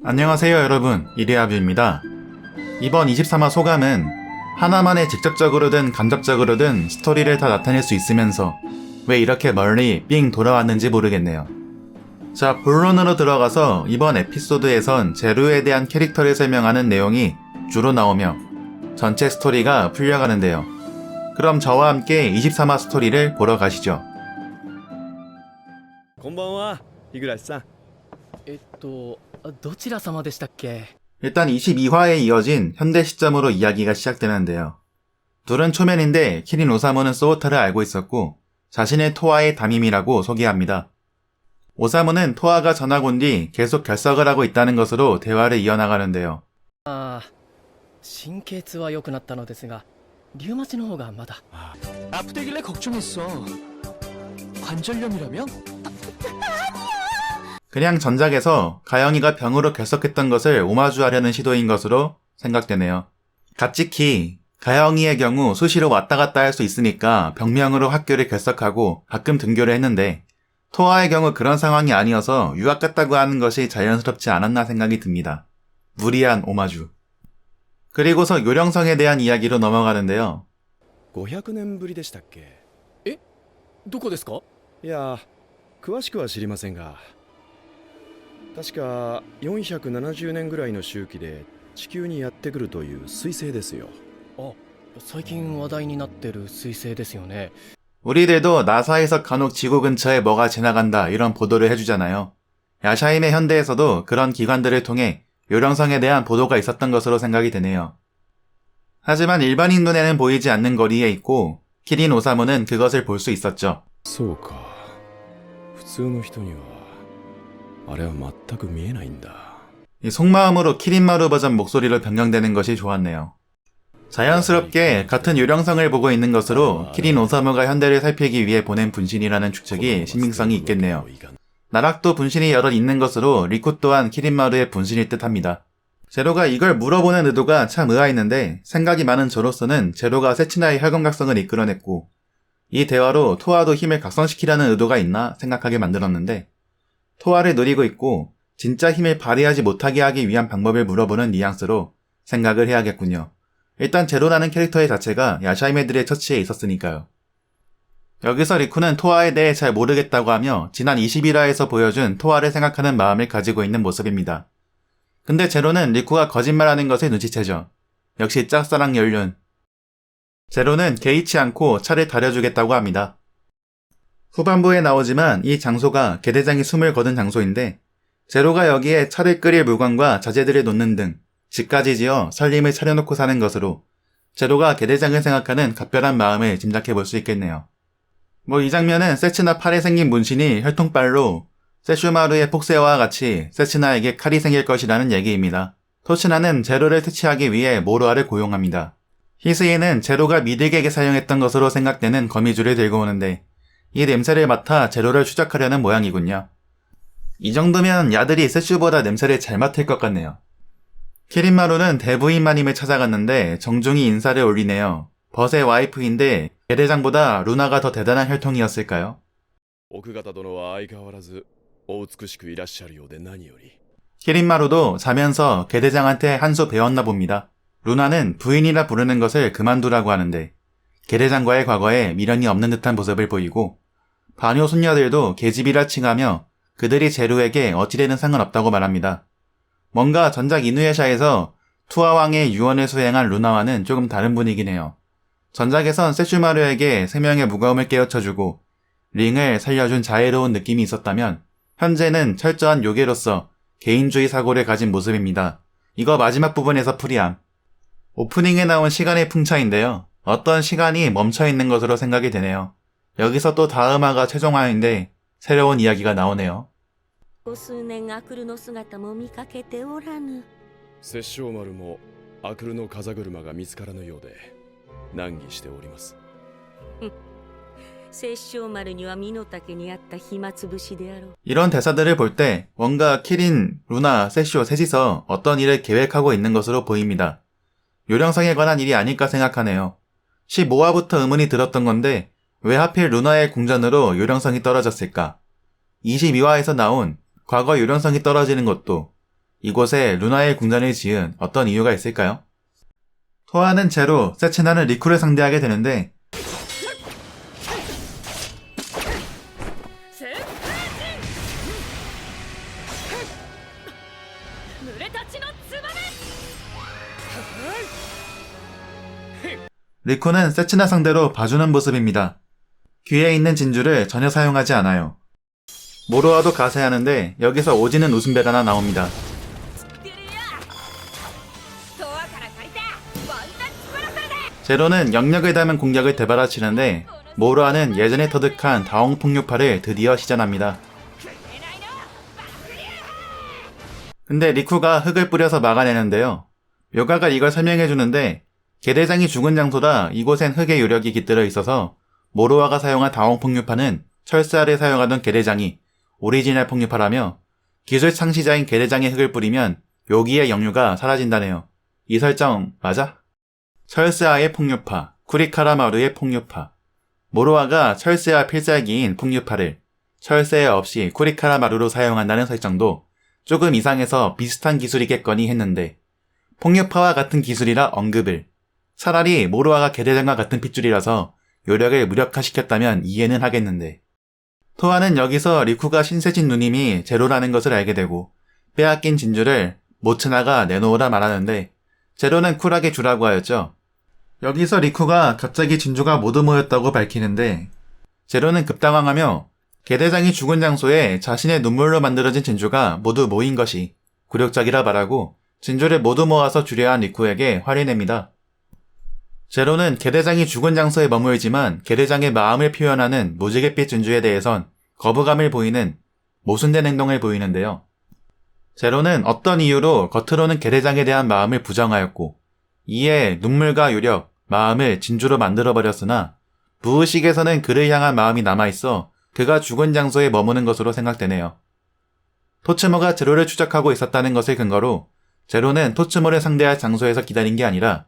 안녕하세요 여러분, 이리아뷰입니다. 이번 23화 소감은 하나만의 직접적으로든 간접적으로든 스토리를 다 나타낼 수 있으면서 왜 이렇게 멀리 삥 돌아왔는지 모르겠네요. 자, 본론으로 들어가서 이번 에피소드에선 제루에 대한 캐릭터를 설명하는 내용이 주로 나오며 전체 스토리가 풀려가는데요. 그럼 저와 함께 23화 스토리를 보러 가시죠. こんばんは、日暮さん。どちら様でしたっけ? 일단 22화에 이어진 현대 시점으로 이야기가 시작되는데요. 둘은 초면인데 키린 오사무는 소우타를 알고 있었고 자신의 토아의 담임이라고 소개합니다. 오사무는 토아가 전학 온 뒤 계속 결석을 하고 있다는 것으로 대화를 이어나가는데요. 神経痛は良くなったのですがリウマチの方がまだ. 아프다길래 걱정했어. 관절염이라며? 그냥 전작에서 가영이가 병으로 결석했던 것을 오마주하려는 시도인 것으로 생각되네요. 가찌키 가영이의 경우 수시로 왔다 갔다 할 수 있으니까 병명으로 학교를 결석하고 가끔 등교를 했는데 토아의 경우 그런 상황이 아니어서 유학 갔다고 하는 것이 자연스럽지 않았나 생각이 듭니다. 무리한 오마주. 그리고서 요령성에 대한 이야기로 넘어가는데요. 500年ぶりでしたっけ？どこですか?いや、詳しくは知りませんが、確か470年ぐらいの周期で地球にやってくるという彗星ですよ。最近話題になってる彗星ですよね. 우리들도 나사에서 간혹 지구 근처에 뭐가 지나간다 이런 보도를 해주잖아요. 야샤임의 현대에서도 그런 기관들을 통해 요령성에 대한 보도가 있었던 것으로 생각이 되네요. 하지만 일반인 눈에는 보이지 않는 거리에 있고 키린 오사무는 그것을 볼 수 있었죠. そうか。普通の人にはあれは全く見えないんだ. 이 속마음으로 키린마루 버전 목소리로 변경되는 것이 좋았네요. 자연스럽게 같은 요령성을 보고 있는 것으로 키린 오사무가 현대를 살피기 위해 보낸 분신이라는 추측이 신빙성이 있겠네요. 나락도 분신이 여럿 있는 것으로 리쿠 또한 키린마루의 분신일 듯합니다. 제로가 이걸 물어보는 의도가 참 의아했는데 생각이 많은 저로서는 제로가 세치나의 혈관각성을 이끌어냈고 이 대화로 토아도 힘을 각성시키려는 의도가 있나 생각하게 만들었는데 토아를 노리고 있고 진짜 힘을 발휘하지 못하게 하기 위한 방법을 물어보는 뉘앙스로 생각을 해야겠군요. 일단 제로라는 캐릭터의 자체가 야샤이메들의 처치에 있었으니까요. 여기서 리쿠는 토아에 대해 잘 모르겠다고 하며 지난 21화에서 보여준 토아를 생각하는 마음을 가지고 있는 모습입니다. 근데 제로는 리쿠가 거짓말하는 것을 눈치채죠. 역시 짝사랑 연륜. 제로는 개의치 않고 차를 다려주겠다고 합니다. 후반부에 나오지만 이 장소가 개대장이 숨을 거둔 장소인데 제로가 여기에 차를 끓일 물건과 자재들을 놓는 등 집까지 지어 살림을 차려놓고 사는 것으로 제로가 개대장을 생각하는 각별한 마음을 짐작해볼 수 있겠네요. 이 장면은 세츠나 팔에 생긴 문신이 혈통빨로 세슈마루의 폭세와 같이 세츠나에게 칼이 생길 것이라는 얘기입니다. 토치나는 제로를 퇴치하기 위해 모로아를 고용합니다. 히스이는 제로가 미드에게 사용했던 것으로 생각되는 거미줄을 들고 오는데 이 냄새를 맡아 제로를 추적하려는 모양이군요. 이 정도면 야들이 세슈보다 냄새를 잘 맡을 것 같네요. 키린마루는 대부인마님을 찾아갔는데 정중히 인사를 올리네요. 벗의 와이프인데 개대장보다 루나가 더 대단한 혈통이었을까요? 奥方殿は相変わらずお美しくいらっしゃるようで何より. 키린마루도 자면서 개대장한테 한 수 배웠나 봅니다. 루나는 부인이라 부르는 것을 그만두라고 하는데 개대장과의 과거에 미련이 없는 듯한 모습을 보이고 반요 손녀들도 계집이라 칭하며 그들이 제루에게 어찌되는 상관없다고 말합니다. 뭔가 전작 이누야샤에서 투아왕의 유언을 수행한 루나와는 조금 다른 분위기네요. 전작에선 세슈마루에게 생명의 무거움을 깨우쳐주고 링을 살려준 자애로운 느낌이 있었다면 현재는 철저한 요괴로서 개인주의 사고를 가진 모습입니다. 이거 마지막 부분에서 풀이함. 오프닝에 나온 시간의 풍차인데요. 어떤 시간이 멈춰있는 것으로 생각이 되네요. 여기서 또 다음화가 최종화인데 새로운 이야기가 나오네요. ここ数年アクルの姿も見かけておらぬ。殺生丸もアクルの風車が見つからぬようで難儀しております。殺生丸には身の丈にあった暇つぶしであろう。 이런 대사들을 볼 때 뭔가 키린, 루나, 세쇼 셋이서 어떤 일을 계획하고 있는 것으로 보입니다. 요령성에 관한 일이 아닐까 생각하네요. 15화부터 의문이 들었던 건데 왜 하필 루나의 궁전으로 요령성이 떨어졌을까? 22화에서 나온 과거 요령성이 떨어지는 것도 이곳에 루나의 궁전을 지은 어떤 이유가 있을까요? 토아는 제로, 세츠나는 리쿠를 상대하게 되는데 리쿠는 세츠나 상대로 봐주는 모습입니다. 귀에 있는 진주를 전혀 사용하지 않아요. 모로아도 가세하는데 여기서 오지는 웃음벨 하나 나옵니다. 제로는 영역을 담은 공격을 되받아치는데 모로아는 예전에 터득한 다홍 폭류파를 드디어 시전합니다. 근데 리쿠가 흙을 뿌려서 막아내는데요. 묘가가 이걸 설명해주는데 계대장이 죽은 장소라 이곳엔 흙의 요력이 깃들어 있어서 모로아가 사용한 다홍 폭류파는 철사를 사용하던 계대장이 오리지널 폭류파라며 기술 창시자인 계대장의 흙을 뿌리면 묘기의 영유가 사라진다네요. 이 설정 맞아? 철스아의 폭류파, 쿠리카라마루의 폭류파. 모로아가 철스아 필살기인 폭류파를 철스에 없이 쿠리카라마루로 사용한다는 설정도 조금 이상해서 비슷한 기술이겠거니 했는데 폭류파와 같은 기술이라 언급을 차라리 모로아가 계대장과 같은 핏줄이라서 요력을 무력화시켰다면 이해는 하겠는데 토아는 여기서 리쿠가 신세진 누님이 제로라는 것을 알게 되고 빼앗긴 진주를 모츠나가 내놓으라 말하는데 제로는 쿨하게 주라고 하였죠. 여기서 리쿠가 갑자기 진주가 모두 모였다고 밝히는데 제로는 급당황하며 계대장이 죽은 장소에 자신의 눈물로 만들어진 진주가 모두 모인 것이 굴욕적이라 말하고 진주를 모두 모아서 주려 한 리쿠에게 화를 냅니다. 제로는 계대장이 죽은 장소에 머물지만 계대장의 마음을 표현하는 무지갯빛 진주에 대해선 거부감을 보이는 모순된 행동을 보이는데요. 제로는 어떤 이유로 겉으로는 계대장에 대한 마음을 부정하였고 이에 눈물과 요력, 마음을 진주로 만들어버렸으나 무의식에서는 그를 향한 마음이 남아있어 그가 죽은 장소에 머무는 것으로 생각되네요. 토츠모가 제로를 추적하고 있었다는 것을 근거로 제로는 토츠모를 상대할 장소에서 기다린 게 아니라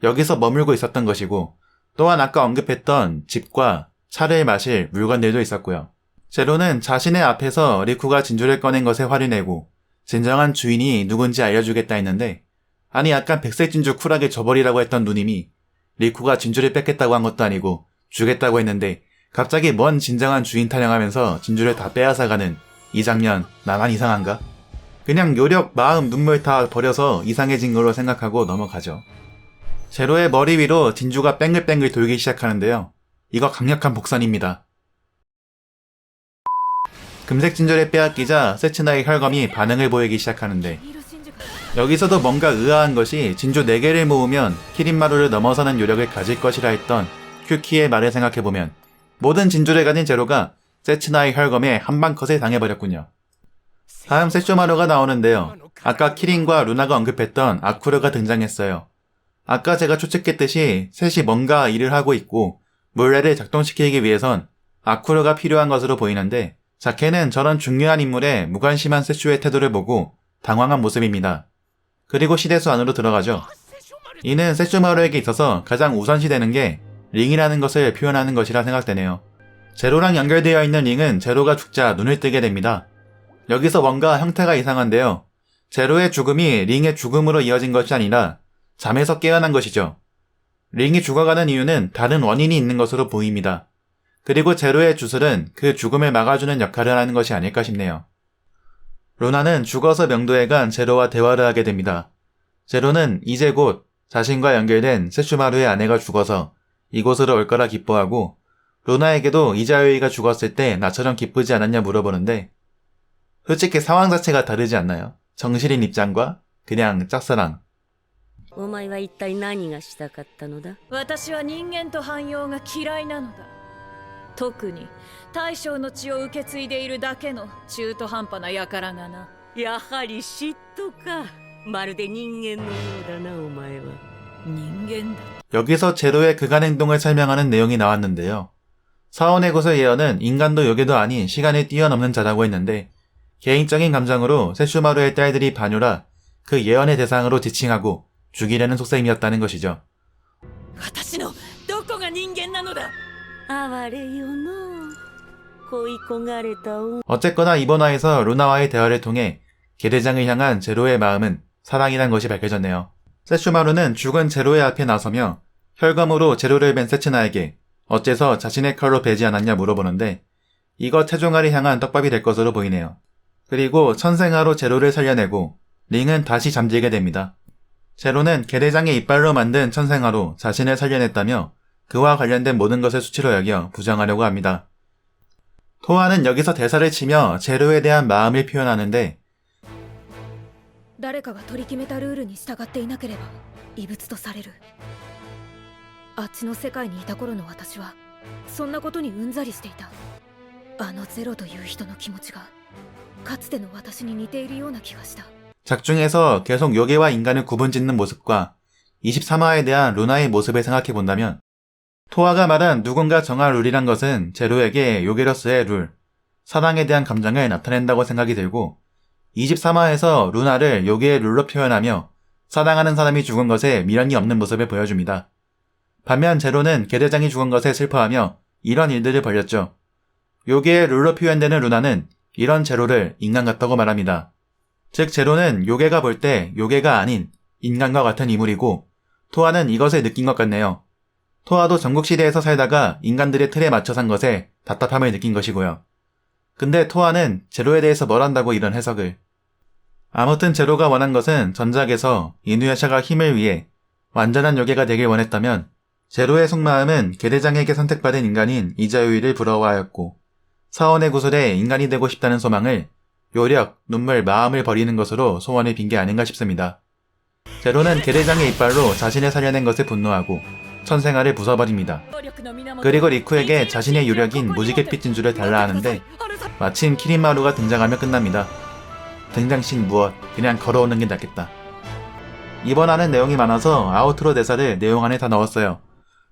여기서 머물고 있었던 것이고 또한 아까 언급했던 집과 차를 마실 물건들도 있었고요. 제로는 자신의 앞에서 리쿠가 진주를 꺼낸 것에 화를 내고 진정한 주인이 누군지 알려주겠다 했는데 아니 약간 백색 진주 쿨하게 줘버리라고 했던 누님이 리쿠가 진주를 뺏겠다고 한 것도 아니고 주겠다고 했는데 갑자기 뭔 진정한 주인 타령하면서 진주를 다 빼앗아가는 이 장면 나만 이상한가? 그냥 요력, 마음, 눈물 다 버려서 이상해진 걸로 생각하고 넘어가죠. 제로의 머리 위로 진주가 뺑글뺑글 돌기 시작하는데요. 이거 강력한 복선입니다. 금색 진주를 빼앗기자 세츠나의 혈검이 반응을 보이기 시작하는데 여기서도 뭔가 의아한 것이 진주 4개를 모으면 키린마루를 넘어서는 요력을 가질 것이라 했던 큐키의 말을 생각해보면 모든 진주를 가진 제로가 세츠나의 혈검에 한방컷을 당해버렸군요. 다음 세쇼마루가 나오는데요. 아까 키린과 루나가 언급했던 아쿠르가 등장했어요. 아까 제가 추측했듯이 셋이 뭔가 일을 하고 있고 물레를 작동시키기 위해선 아쿠르가 필요한 것으로 보이는데 자케는 저런 중요한 인물의 무관심한 세쇼의 태도를 보고 당황한 모습입니다. 그리고 시대수 안으로 들어가죠. 이는 세쇼마루에게 있어서 가장 우선시되는 게 링이라는 것을 표현하는 것이라 생각되네요. 제로랑 연결되어 있는 링은 제로가 죽자 눈을 뜨게 됩니다. 여기서 뭔가 형태가 이상한데요. 제로의 죽음이 링의 죽음으로 이어진 것이 아니라 잠에서 깨어난 것이죠. 링이 죽어가는 이유는 다른 원인이 있는 것으로 보입니다. 그리고 제로의 주술은 그 죽음을 막아주는 역할을 하는 것이 아닐까 싶네요. 루나는 죽어서 명도에 간 제로와 대화를 하게 됩니다. 제로는 이제 곧 자신과 연결된 세슈마루의 아내가 죽어서 이곳으로 올 거라 기뻐하고 루나에게도 이자요이가 죽었을 때 나처럼 기쁘지 않았냐 물어보는데 솔직히 상황 자체가 다르지 않나요? 정실인 입장과 그냥 짝사랑. お前は一体何がしたかったのだ。私は人間と汎用が嫌いなのだ。特に大将の血を受け継いでいるだけの中途半端な輩がな。やはり嫉妬か。まるで人間のようだなお前は。人間だ。 여기서 제로의 그간 행동을 설명하는 내용이 나왔는데요. 사원의 곳의 예언은 인간도 요괴도 아닌 시간을 뛰어넘는 자라고 했는데 개인적인 감정으로 세슈마루의 딸들이 반유라 그 예언의 대상으로 지칭하고 죽이려는 속셈이었다는 것이죠. 私のどこが人間なのだ。哀れよの。恋焦がれた女 어쨌거나 이번 화에서 루나와의 대화를 통해 계대장을 향한 제로의 마음은 사랑이란 것이 밝혀졌네요. 세슈마루는 죽은 제로의 앞에 나서며 혈검으로 제로를 벤 세츠나에게 어째서 자신의 칼로 베지 않았냐 물어보는데 이거 태종아를 향한 떡밥이 될 것으로 보이네요. 그리고 천생아로 제로를 살려내고 링은 다시 잠들게 됩니다. 제로는 계대장의 이빨로 만든 천생아로 자신을 살려냈다며 그와 관련된 모든 것을 수치로 여겨 부정하려고 합니다. 토아는 여기서 대사를 치며 제로에 대한 마음을 표현하는데 誰かが取り決めたルールに従っていなければ異物とされる。あっちの世界にいた頃の私はそんなことにうんざりしていた。あのゼロという人の気持ちがかつての私に似ているような気がした。 작중에서 계속 요괴와 인간을 구분짓는 모습과 23화에 대한 루나의 모습을 생각해본다면 토아가 말한 누군가 정할 룰이란 것은 제로에게 요괴로서의 룰, 사랑에 대한 감정을 나타낸다고 생각이 들고 23화에서 루나를 요괴의 룰로 표현하며 사랑하는 사람이 죽은 것에 미련이 없는 모습을 보여줍니다. 반면 제로는 계대장이 죽은 것에 슬퍼하며 이런 일들을 벌였죠. 요괴의 룰로 표현되는 루나는 이런 제로를 인간 같다고 말합니다. 즉 제로는 요괴가 볼 때 요괴가 아닌 인간과 같은 인물이고 토아는 이것을 느낀 것 같네요. 토아도 전국시대에서 살다가 인간들의 틀에 맞춰 산 것에 답답함을 느낀 것이고요. 근데 토아는 제로에 대해서 뭘 안다고 이런 해석을. 아무튼 제로가 원한 것은 전작에서 이누야샤가 힘을 위해 완전한 요괴가 되길 원했다면 제로의 속마음은 계대장에게 선택받은 인간인 이자요이를 부러워하였고 사원의 구슬에 인간이 되고 싶다는 소망을 요력, 눈물, 마음을 버리는 것으로 소원을 빈 게 아닌가 싶습니다. 제로는 계대장의 이빨로 자신을 살려낸 것에 분노하고 천생아를 부숴버립니다. 그리고 리쿠에게 자신의 요력인 무지갯빛 진주를 달라 하는데 마침 키리마루가 등장하며 끝납니다. 등장씬 무엇, 그냥 걸어오는 게 낫겠다. 이번 화는 내용이 많아서 아우트로 대사를 내용 안에 다 넣었어요.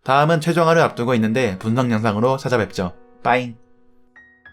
다음은 최종화를 앞두고 있는데 분석 영상으로 찾아뵙죠. 빠잉.